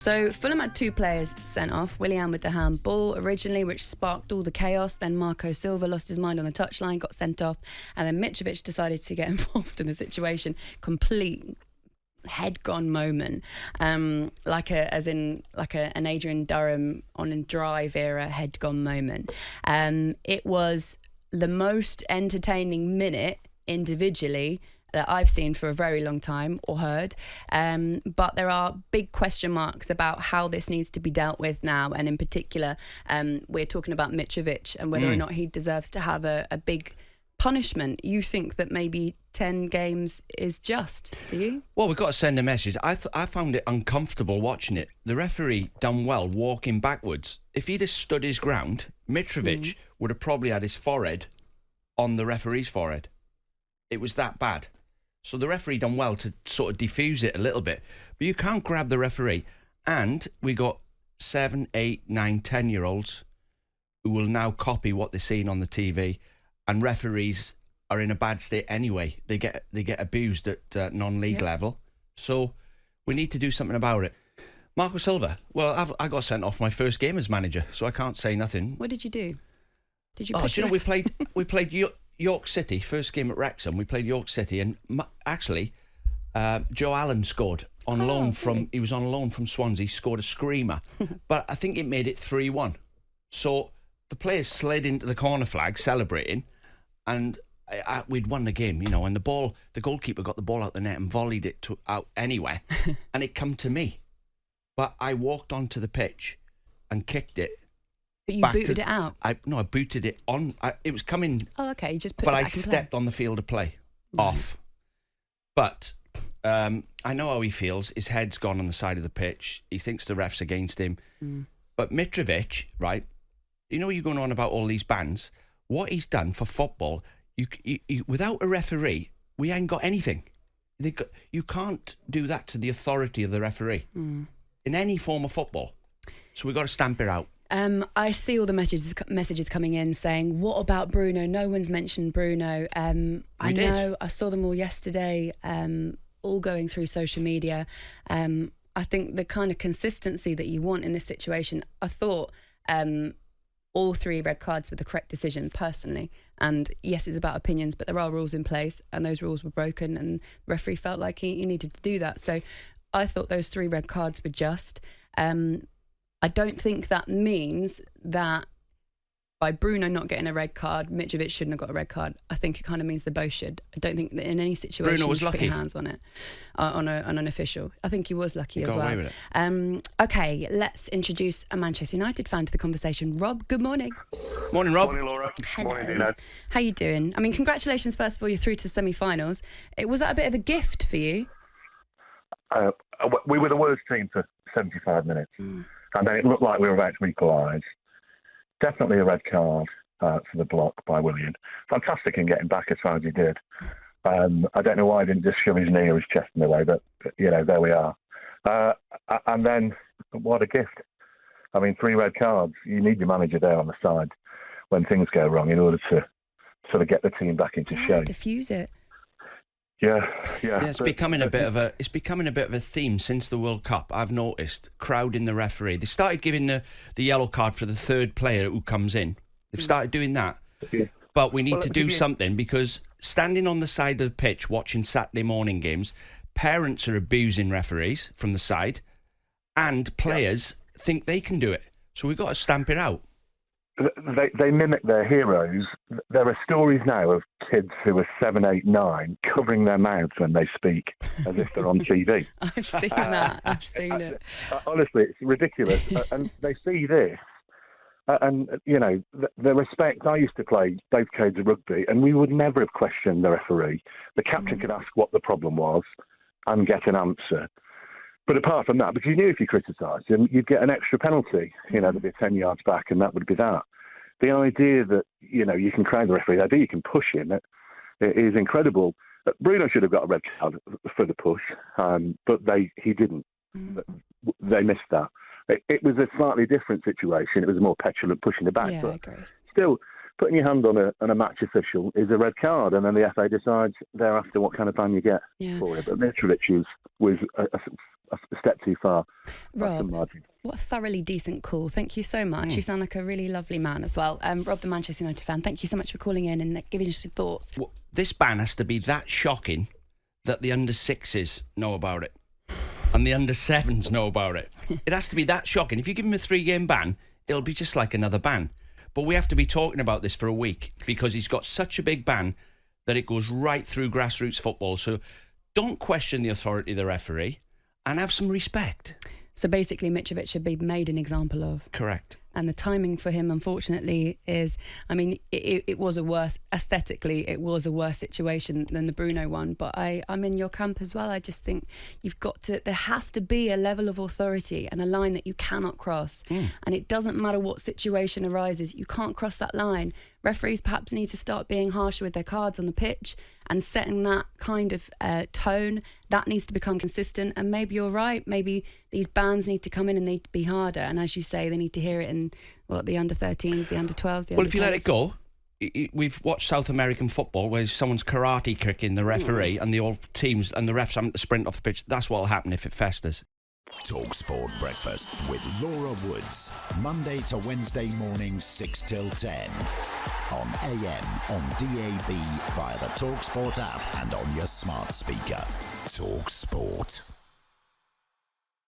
So Fulham had 2 players sent off. Willian with the handball originally, which sparked all the chaos. Then Marco Silva lost his mind on the touchline, got sent off. And then Mitrovic decided to get involved in the situation. Complete head-gone moment. Like an Adrian Durham on a Drive era head-gone moment. It was the most entertaining minute individually that I've seen for a very long time or heard. But there are big question marks about how this needs to be dealt with now. And in particular, we're talking about Mitrovic and whether or not he deserves to have a big punishment. You think that maybe 10 games is just, do you? Well, we've got to send a message. I found it uncomfortable watching it. The referee done well walking backwards. If he'd have stood his ground, Mitrovic would have probably had his forehead on the referee's forehead. It was that bad. So the referee done well to sort of diffuse it a little bit. But you can't grab the referee. And we got 7, 8, 9, 10-year-olds who will now copy what they're seeing on the TV. And referees are in a bad state anyway. They get abused at non-league level. So we need to do something about it. Marco Silva. Well, I got sent off my first game as manager, so I can't say nothing. What did you do? Did you? Do you know we played York City, first game at Wrexham. We played York City, and actually, Joe Allen scored on loan from. He was on loan from Swansea. Scored a screamer, but I think it made it 3-1. So the players slid into the corner flag, celebrating, and we'd won the game, you know. And the goalkeeper got the ball out the net and volleyed it out anywhere, and it come to me. But I walked onto the pitch and kicked it. But you booted it out? I booted it on. It was coming. Oh, okay. You just put it back in play. But I stepped on the field of play. Off. But I know how he feels. His head's gone on the side of the pitch. He thinks the ref's against him. But Mitrovic, right, you know you're going on about all these bans. What he's done for football, you without a referee, we ain't got anything. You can't do that to the authority of the referee in any form of football. So we've got to stamp it out. I see all the messages coming in saying, what about Bruno? No one's mentioned Bruno. I saw them all yesterday, all going through social media. I think the kind of consistency that you want in this situation, I thought all 3 red cards were the correct decision, personally. And yes, it's about opinions, but there are rules in place, and those rules were broken, and the referee felt like he needed to do that. So I thought those 3 red cards were just. I don't think that means that by Bruno not getting a red card, Mitrovic shouldn't have got a red card. I think it kind of means they both should. I don't think that in any situation Bruno was you should put your lucky. hands on it, on an official. I think he was lucky as well. Got away with it. Okay, let's introduce a Manchester United fan to the conversation. Rob, good morning. Morning, Rob. Morning, Laura. Hello. Morning, Dino. How you doing? I mean, congratulations, first of all, you're through to semi-finals. Was that a bit of a gift for you? We were the worst team for 75 minutes. And then it looked like we were about to equalise. Definitely a red card for the block by Willian. Fantastic in getting back as far as he did. I don't know why he didn't just shove his knee or his chest in the way, but, you know, there we are. And then, what a gift. I mean, 3 red cards. You need your manager there on the side when things go wrong in order to sort of get the team back into shape. Diffuse it. Yeah. It's becoming a bit of a theme since the World Cup. I've noticed crowding the referee. They started giving the yellow card for the 3rd player who comes in. They've started doing that. Yeah. But we need to do something, because standing on the side of the pitch watching Saturday morning games, parents are abusing referees from the side, and players think they can do it. So we've got to stamp it out. They mimic their heroes. There are stories now of kids who are 7, 8, 9 covering their mouths when they speak as if they're on TV. I've seen that. I've seen it. Honestly, it's ridiculous. And they see this. And, you know, the respect. I used to play both codes of rugby, and we would never have questioned the referee. The captain could ask what the problem was and get an answer. But apart from that, because you knew if you criticised him, you'd get an extra penalty. You know, there'd be 10 yards back, and that would be that. The idea that, you know, you can crowd the referee, the idea you can push him, it is incredible. Bruno should have got a red card for the push, but he didn't. They missed that. It was a slightly different situation. It was a more petulant pushing the back. Yeah, but I agree. Still, putting your hand on a match official is a red card, and then the FA decides thereafter what kind of ban you get for it. But Mitrovic was a step too far. Rob, what a thoroughly decent call. Thank you so much. You sound like a really lovely man as well. Rob, the Manchester United fan, thank you so much for calling in and giving us your thoughts. Well, this ban has to be that shocking that the under 6's know about it and the under 7's know about it. It has to be that shocking. If you give him a 3-game ban, it'll be just like another ban. But we have to be talking about this for a week because he's got such a big ban that it goes right through grassroots football. So don't question the authority of the referee and have some respect. So basically, Mitrovic should be made an example of. Correct. And the timing for him, unfortunately, is, I mean, it was a worse, aesthetically, it was a worse situation than the Bruno one. But I'm in your camp as well. I just think there has to be a level of authority and a line that you cannot cross. And it doesn't matter what situation arises, you can't cross that line. Referees perhaps need to start being harsher with their cards on the pitch and setting that kind of tone. That needs to become consistent. And maybe you're right. Maybe these bans need to come in and need to be harder. And as you say, they need to hear it in the under 13s, the under 12s, the well, under if you 10s. let it go, we've watched South American football where someone's karate kicking the referee and the old teams and the refs having to sprint off the pitch. That's what'll happen if it festers. talkSPORT Breakfast with Laura Woods, Monday to Wednesday mornings 6 till 10 on AM, on DAB, via the talkSPORT app and on your smart speaker. talkSPORT.